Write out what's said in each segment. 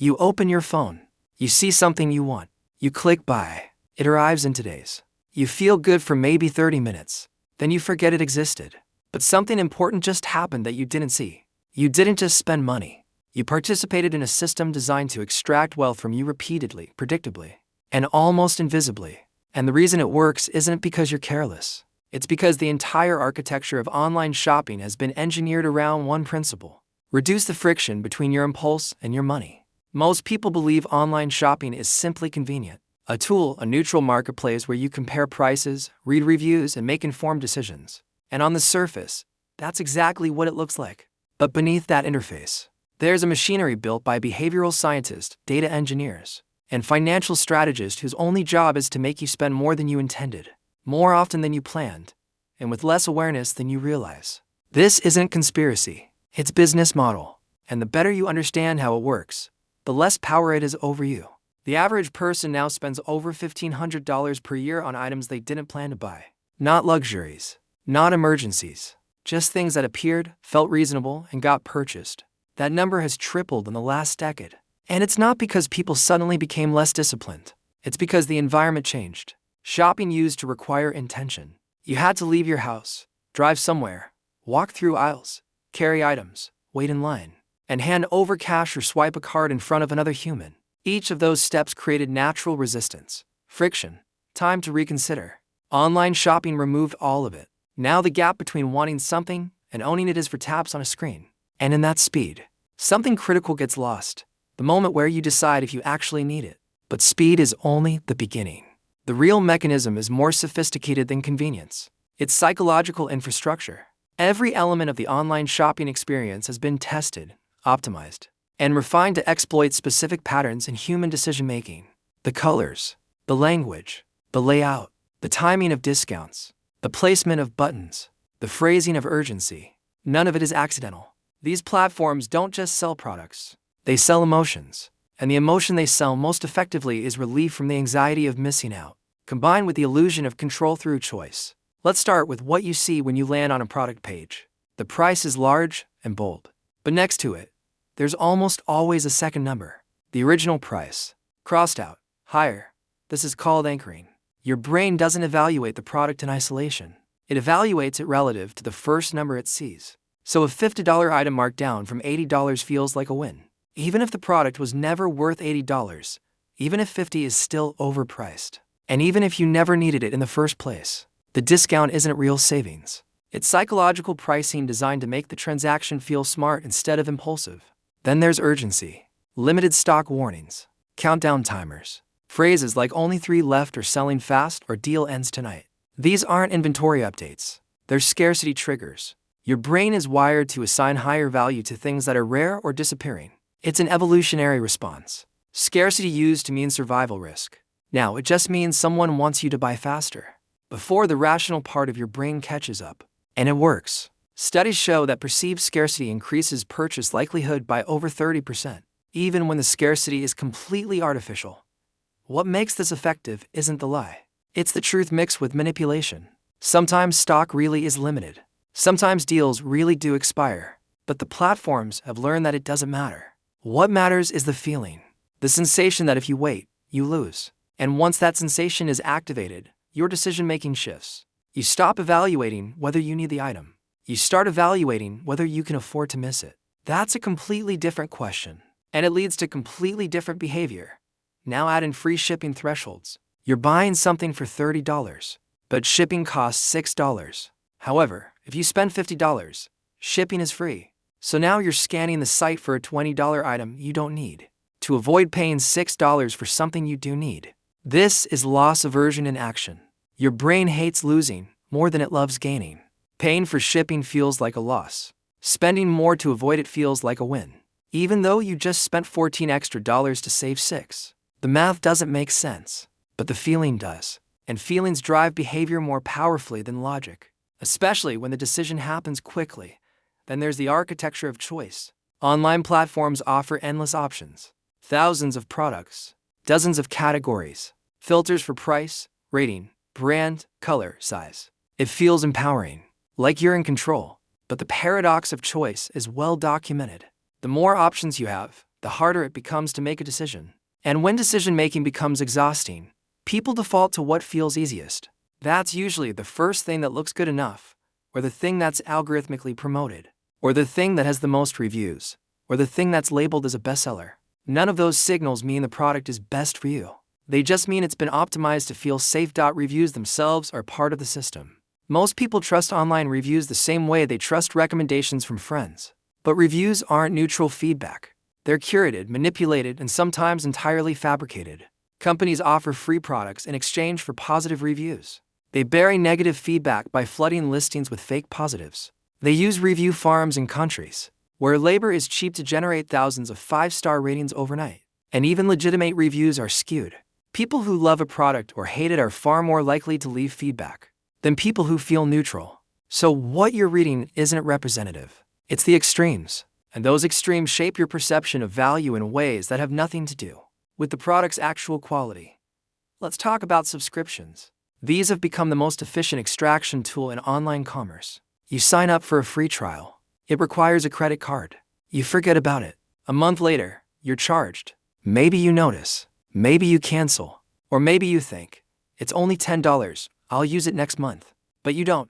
You open your phone. You see something you want. You click buy. It arrives in days. You feel good for maybe 30 minutes. Then you forget it existed. But something important just happened that you didn't see. You didn't just spend money. You participated in a system designed to extract wealth from you repeatedly, predictably, and almost invisibly. And the reason it works isn't because you're careless. It's because the entire architecture of online shopping has been engineered around one principle: reduce the friction between your impulse and your money. Most people believe online shopping is simply convenient, a tool, a neutral marketplace where you compare prices, read reviews, and make informed decisions. And on the surface, that's exactly what it looks like. But beneath that interface, there's a machinery built by behavioral scientists, data engineers, and financial strategists whose only job is to make you spend more than you intended, more often than you planned, and with less awareness than you realize. This isn't conspiracy, it's business model. And the better you understand how it works, the less power it is over you. The average person now spends over $1,500 per year on items they didn't plan to buy. Not luxuries, not emergencies, just things that appeared, felt reasonable, and got purchased. That number has tripled in the last decade. And it's not because people suddenly became less disciplined. It's because the environment changed. Shopping used to require intention. You had to leave your house, drive somewhere, walk through aisles, carry items, wait in line, and hand over cash or swipe a card in front of another human. Each of those steps created natural resistance, friction, time to reconsider. Online shopping removed all of it. Now the gap between wanting something and owning it is for taps on a screen. And in that speed, something critical gets lost. The moment where you decide if you actually need it. But speed is only the beginning. The real mechanism is more sophisticated than convenience. It's psychological infrastructure. Every element of the online shopping experience has been tested, optimized, and refined to exploit specific patterns in human decision-making. The colors, the language, the layout, the timing of discounts, the placement of buttons, the phrasing of urgency. None of it is accidental. These platforms don't just sell products. They sell emotions. And the emotion they sell most effectively is relief from the anxiety of missing out, combined with the illusion of control through choice. Let's start with what you see when you land on a product page. The price is large and bold. But next to it, there's almost always a second number. The original price, crossed out, higher. This is called anchoring. Your brain doesn't evaluate the product in isolation. It evaluates it relative to the first number it sees. So a $50 item marked down from $80 feels like a win. Even if the product was never worth $80, even if $50 is still overpriced, and even if you never needed it in the first place, the discount isn't real savings. It's psychological pricing designed to make the transaction feel smart instead of impulsive. Then there's urgency, limited stock warnings, countdown timers, phrases like only 3 left or selling fast or deal ends tonight. These aren't inventory updates. They're scarcity triggers. Your brain is wired to assign higher value to things that are rare or disappearing. It's an evolutionary response. Scarcity used to mean survival risk. Now it just means someone wants you to buy faster, before the rational part of your brain catches up. And it works. Studies show that perceived scarcity increases purchase likelihood by over 30%, even when the scarcity is completely artificial. What makes this effective isn't the lie. It's the truth mixed with manipulation. Sometimes stock really is limited. Sometimes deals really do expire. But the platforms have learned that it doesn't matter. What matters is the feeling. The sensation that if you wait, you lose. And once that sensation is activated, your decision-making shifts. You stop evaluating whether you need the item. You start evaluating whether you can afford to miss it. That's a completely different question. And it leads to completely different behavior. Now add in free shipping thresholds. You're buying something for $30, but shipping costs $6. However, if you spend $50, shipping is free. So now you're scanning the site for a $20 item you don't need, to avoid paying $6 for something you do need. This is loss aversion in action. Your brain hates losing more than it loves gaining. Paying for shipping feels like a loss. Spending more to avoid it feels like a win. Even though you just spent $14 extra to save $6. The math doesn't make sense, but the feeling does. And feelings drive behavior more powerfully than logic, especially when the decision happens quickly. Then there's the architecture of choice. Online platforms offer endless options. Thousands of products, dozens of categories, filters for price, rating, brand, color, size. It feels empowering, like you're in control. But the paradox of choice is well documented. The more options you have, the harder it becomes to make a decision. And when decision-making becomes exhausting, people default to what feels easiest. That's usually the first thing that looks good enough, or the thing that's algorithmically promoted, or the thing that has the most reviews, or the thing that's labeled as a bestseller. None of those signals mean the product is best for you. They just mean it's been optimized to feel safe. Reviews themselves are part of the system. Most people trust online reviews the same way they trust recommendations from friends. But reviews aren't neutral feedback. They're curated, manipulated, and sometimes entirely fabricated. Companies offer free products in exchange for positive reviews. They bury negative feedback by flooding listings with fake positives. They use review farms in countries where labor is cheap to generate thousands of 5-star ratings overnight. And even legitimate reviews are skewed. People who love a product or hate it are far more likely to leave feedback than people who feel neutral. So what you're reading isn't representative. It's the extremes. And those extremes shape your perception of value in ways that have nothing to do with the product's actual quality. Let's talk about subscriptions. These have become the most efficient extraction tool in online commerce. You sign up for a free trial. It requires a credit card. You forget about it. A month later, you're charged. Maybe you notice. Maybe you cancel. Or maybe you think, it's only $10, I'll use it next month. But you don't.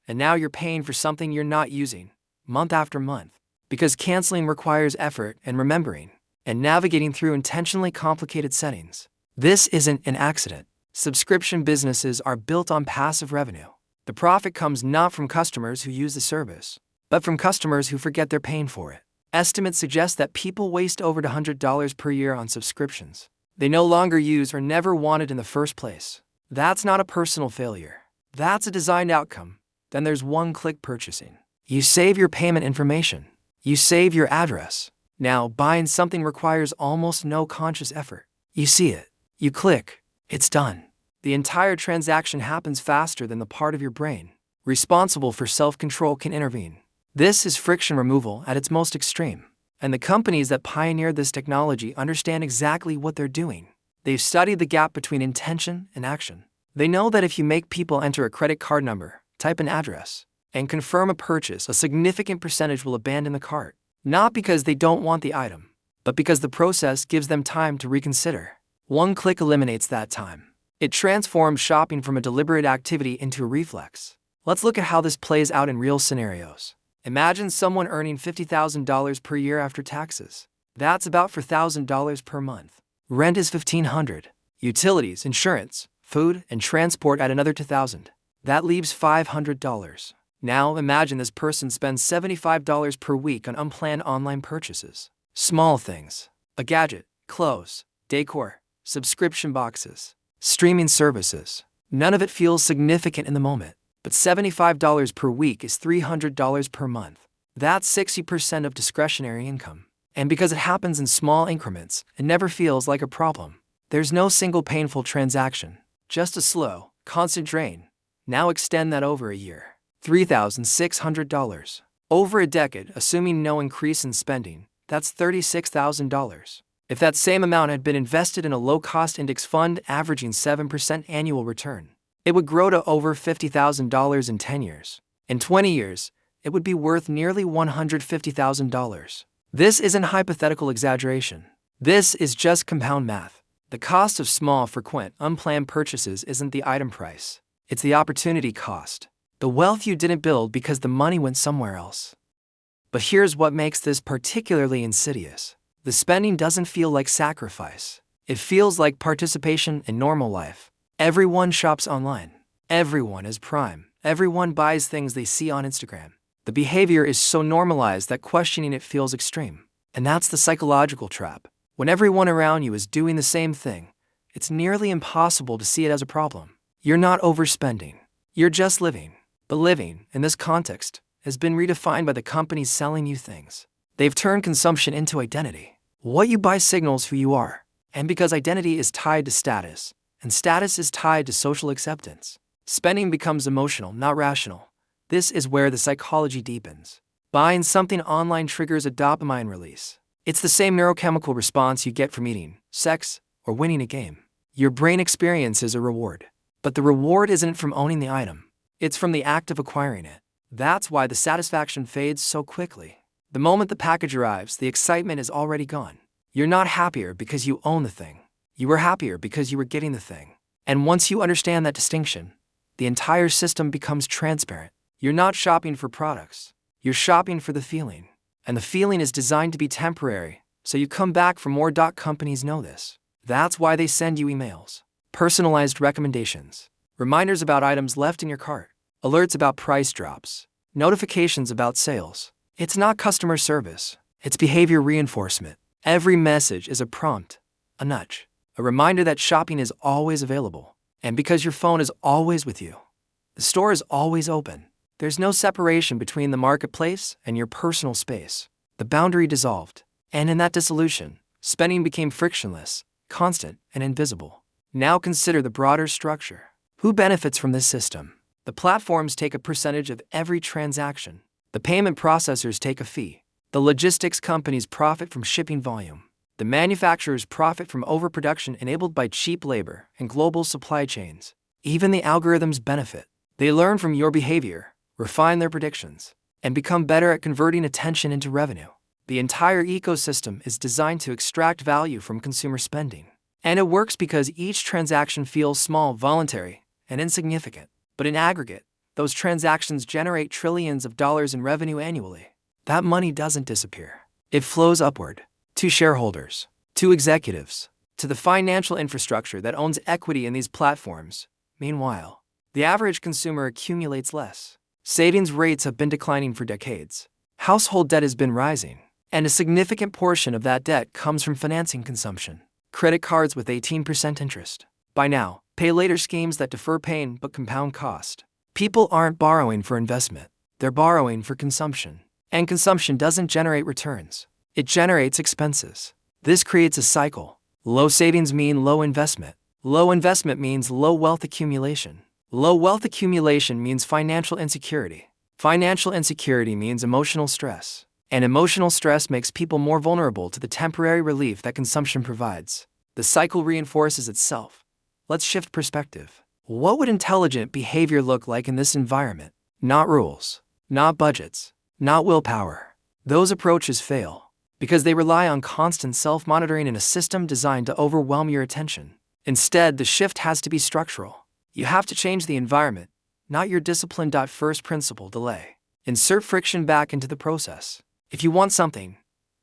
And now you're paying for something you're not using, month after month. Because canceling requires effort and remembering, and navigating through intentionally complicated settings. This isn't an accident. Subscription businesses are built on passive revenue. The profit comes not from customers who use the service, but from customers who forget they're paying for it. Estimates suggest that people waste over $100 per year on subscriptions they no longer use or never wanted in the first place. That's not a personal failure. That's a designed outcome. Then there's one-click purchasing. You save your payment information. You save your address. Now, buying something requires almost no conscious effort. You see it. You click. It's done. The entire transaction happens faster than the part of your brain responsible for self-control can intervene. This is friction removal at its most extreme. And the companies that pioneered this technology understand exactly what they're doing. They've studied the gap between intention and action. They know that if you make people enter a credit card number, type an address, and confirm a purchase, a significant percentage will abandon the cart. Not because they don't want the item, but because the process gives them time to reconsider. One click eliminates that time. It transforms shopping from a deliberate activity into a reflex. Let's look at how this plays out in real scenarios. Imagine someone earning $50,000 per year after taxes. That's about $4,000 per month. Rent is $1,500. Utilities, insurance, food, and transport add another $2,000. That leaves $500. Now imagine this person spends $75 per week on unplanned online purchases. Small things: a gadget, clothes, decor, subscription boxes, streaming services. None of it feels significant in the moment. But $75 per week is $300 per month. That's 60% of discretionary income. And because it happens in small increments, it never feels like a problem. There's no single painful transaction, just a slow, constant drain. Now extend that over a year. $3,600. Over a decade, assuming no increase in spending, that's $36,000. If that same amount had been invested in a low-cost index fund averaging 7% annual return, it would grow to over $50,000 in 10 years. In 20 years, it would be worth nearly $150,000. This isn't hypothetical exaggeration. This is just compound math. The cost of small, frequent, unplanned purchases isn't the item price. It's the opportunity cost. The wealth you didn't build because the money went somewhere else. But here's what makes this particularly insidious. The spending doesn't feel like sacrifice. It feels like participation in normal life. Everyone shops online. Everyone is Prime. Everyone buys things they see on Instagram. The behavior is so normalized that questioning it feels extreme. And that's the psychological trap. When everyone around you is doing the same thing, it's nearly impossible to see it as a problem. You're not overspending. You're just living. But living, in this context, has been redefined by the companies selling you things. They've turned consumption into identity. What you buy signals who you are. And because identity is tied to status, and status is tied to social acceptance, spending becomes emotional, not rational. This is where the psychology deepens. Buying something online triggers a dopamine release. It's the same neurochemical response you get from eating, sex, or winning a game. Your brain experiences a reward. But the reward isn't from owning the item. It's from the act of acquiring it. That's why the satisfaction fades so quickly. The moment the package arrives, the excitement is already gone. You're not happier because you own the thing. You were happier because you were getting the thing. And once you understand that distinction, the entire system becomes transparent. You're not shopping for products. You're shopping for the feeling. And the feeling is designed to be temporary, so you come back for more. Companies know this. That's why they send you emails, personalized recommendations, reminders about items left in your cart, alerts about price drops, notifications about sales. It's not customer service. It's behavior reinforcement. Every message is a prompt, a nudge, a reminder that shopping is always available. And because your phone is always with you, the store is always open. There's no separation between the marketplace and your personal space. The boundary dissolved. And in that dissolution, spending became frictionless, constant, and invisible. Now consider the broader structure. Who benefits from this system? The platforms take a percentage of every transaction. The payment processors take a fee. The logistics companies profit from shipping volume. The manufacturers profit from overproduction enabled by cheap labor and global supply chains. Even the algorithms benefit. They learn from your behavior, refine their predictions, and become better at converting attention into revenue. The entire ecosystem is designed to extract value from consumer spending. And it works because each transaction feels small, voluntary, and insignificant. But in aggregate, those transactions generate trillions of dollars in revenue annually. That money doesn't disappear. It flows upward, to shareholders, to executives, to the financial infrastructure that owns equity in these platforms. Meanwhile, the average consumer accumulates less. Savings rates have been declining for decades. Household debt has been rising, and a significant portion of that debt comes from financing consumption. Credit cards with 18% interest. Buy now, pay later schemes that defer pain but compound cost. People aren't borrowing for investment. They're borrowing for consumption. And consumption doesn't generate returns. It generates expenses. This creates a cycle. Low savings mean low investment. Low investment means low wealth accumulation. Low wealth accumulation means financial insecurity. Financial insecurity means emotional stress. And emotional stress makes people more vulnerable to the temporary relief that consumption provides. The cycle reinforces itself. Let's shift perspective. What would intelligent behavior look like in this environment? Not rules, not budgets, not willpower. Those approaches fail because they rely on constant self-monitoring in a system designed to overwhelm your attention. Instead, the shift has to be structural. You have to change the environment, not your discipline. First principle: delay. Insert friction back into the process. If you want something,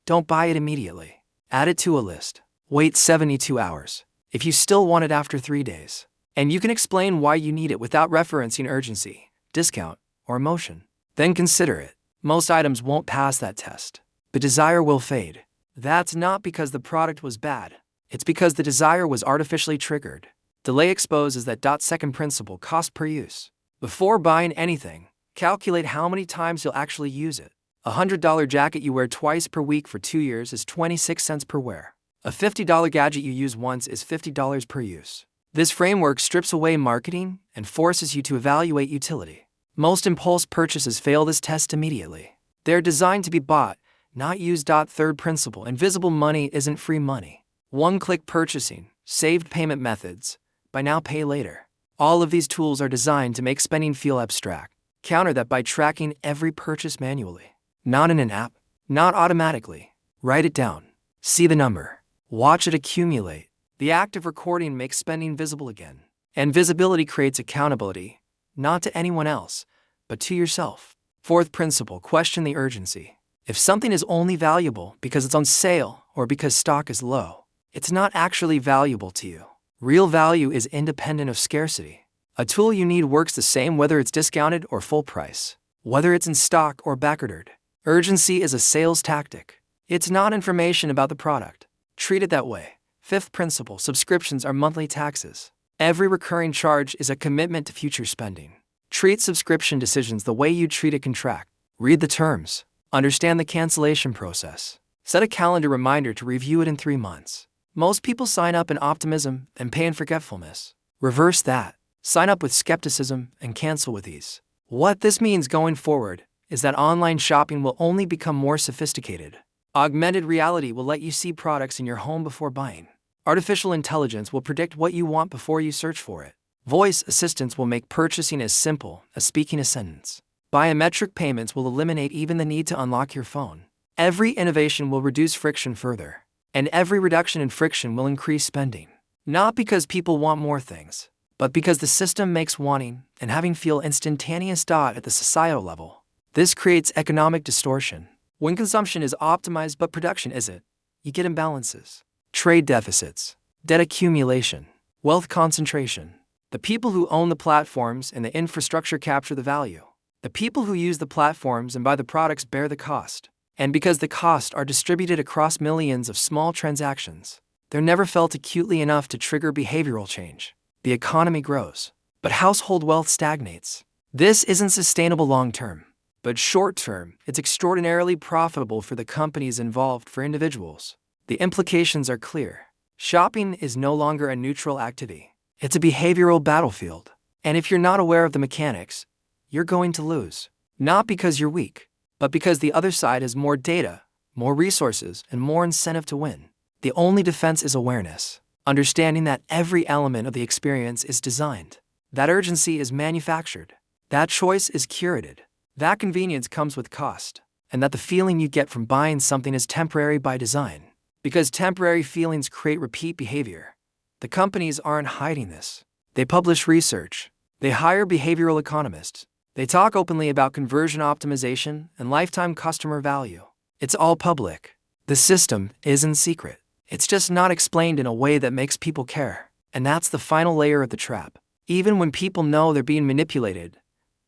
don't buy it immediately. Add it to a list. Wait 72 hours. If you still want it after 3 days, and you can explain why you need it without referencing urgency, discount, or emotion, then consider it. Most items won't pass that test. The desire will fade. That's not because the product was bad. It's because the desire was artificially triggered. Delay exposes that. Second principle: cost per use. Before buying anything, calculate how many times you'll actually use it. A $100 jacket you wear twice per week for 2 years is 26 cents per wear. A $50 gadget you use once is $50 per use. This framework strips away marketing and forces you to evaluate utility. Most impulse purchases fail this test immediately. They're designed to be bought, not used. Third principle: invisible money isn't free money. One-click purchasing, saved payment methods, buy now, pay later. All of these tools are designed to make spending feel abstract. Counter that by tracking every purchase manually. Not in an app, not automatically. Write it down. See the number. Watch it accumulate. The act of recording makes spending visible again. And visibility creates accountability, not to anyone else, but to yourself. Fourth principle: question the urgency. If something is only valuable because it's on sale or because stock is low, it's not actually valuable to you. Real value is independent of scarcity. A tool you need works the same whether it's discounted or full price, whether it's in stock or backordered. Urgency is a sales tactic. It's not information about the product. Treat it that way. Fifth principle: subscriptions are monthly taxes. Every recurring charge is a commitment to future spending. Treat subscription decisions the way you treat a contract. Read the terms. Understand the cancellation process. Set a calendar reminder to review it in 3 months. Most people sign up in optimism and pay in forgetfulness. Reverse that. Sign up with skepticism and cancel with ease. What this means going forward is that online shopping will only become more sophisticated. Augmented reality will let you see products in your home before buying. Artificial intelligence will predict what you want before you search for it. Voice assistants will make purchasing as simple as speaking a sentence. Biometric payments will eliminate even the need to unlock your phone. Every innovation will reduce friction further. And every reduction in friction will increase spending. Not because people want more things, but because the system makes wanting and having feel instantaneous. At the societal level, this creates economic distortion. When consumption is optimized but production isn't, you get imbalances, trade deficits, debt accumulation, wealth concentration. The people who own the platforms and the infrastructure capture the value. The people who use the platforms and buy the products bear the cost. And because the costs are distributed across millions of small transactions, they're never felt acutely enough to trigger behavioral change. The economy grows, but household wealth stagnates. This isn't sustainable long-term, but short-term, it's extraordinarily profitable for the companies involved. For individuals, the implications are clear. Shopping is no longer a neutral activity. It's a behavioral battlefield. And if you're not aware of the mechanics, you're going to lose. Not because you're weak, but because the other side has more data, more resources, and more incentive to win. The only defense is awareness, understanding that every element of the experience is designed, that urgency is manufactured, that choice is curated, that convenience comes with cost, and that the feeling you get from buying something is temporary by design. Because temporary feelings create repeat behavior. The companies aren't hiding this. They publish research. They hire behavioral economists. They talk openly about conversion optimization and lifetime customer value. It's all public. The system isn't secret. It's just not explained in a way that makes people care. And that's the final layer of the trap. Even when people know they're being manipulated,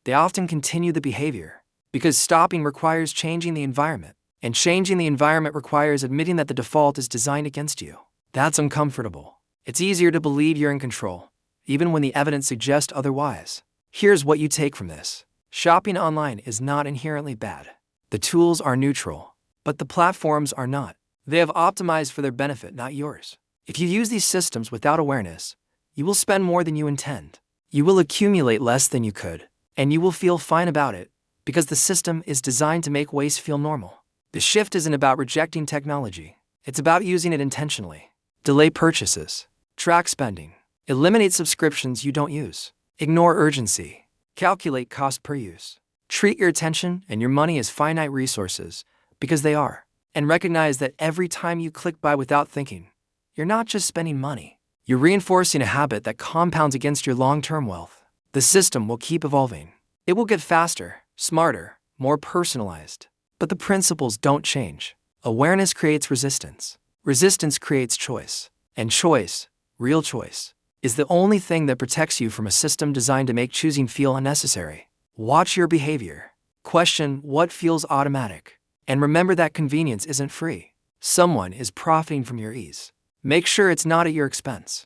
they often continue the behavior. Because stopping requires changing the environment. And changing the environment requires admitting that the default is designed against you. That's uncomfortable. It's easier to believe you're in control, even when the evidence suggests otherwise. Here's what you take from this. Shopping online is not inherently bad. The tools are neutral, but the platforms are not. They have optimized for their benefit, not yours. If you use these systems without awareness, you will spend more than you intend. You will accumulate less than you could, and you will feel fine about it, because the system is designed to make waste feel normal. The shift isn't about rejecting technology. It's about using it intentionally. Delay purchases. Track spending. Eliminate subscriptions you don't use. Ignore urgency. Calculate cost per use. Treat your attention and your money as finite resources, because they are. And recognize that every time you click buy without thinking, you're not just spending money. You're reinforcing a habit that compounds against your long-term wealth. The system will keep evolving. It will get faster, smarter, more personalized. But the principles don't change. Awareness creates resistance. Resistance creates choice. And choice, real choice, is the only thing that protects you from a system designed to make choosing feel unnecessary. Watch your behavior. Question what feels automatic. And remember that convenience isn't free. Someone is profiting from your ease. Make sure it's not at your expense.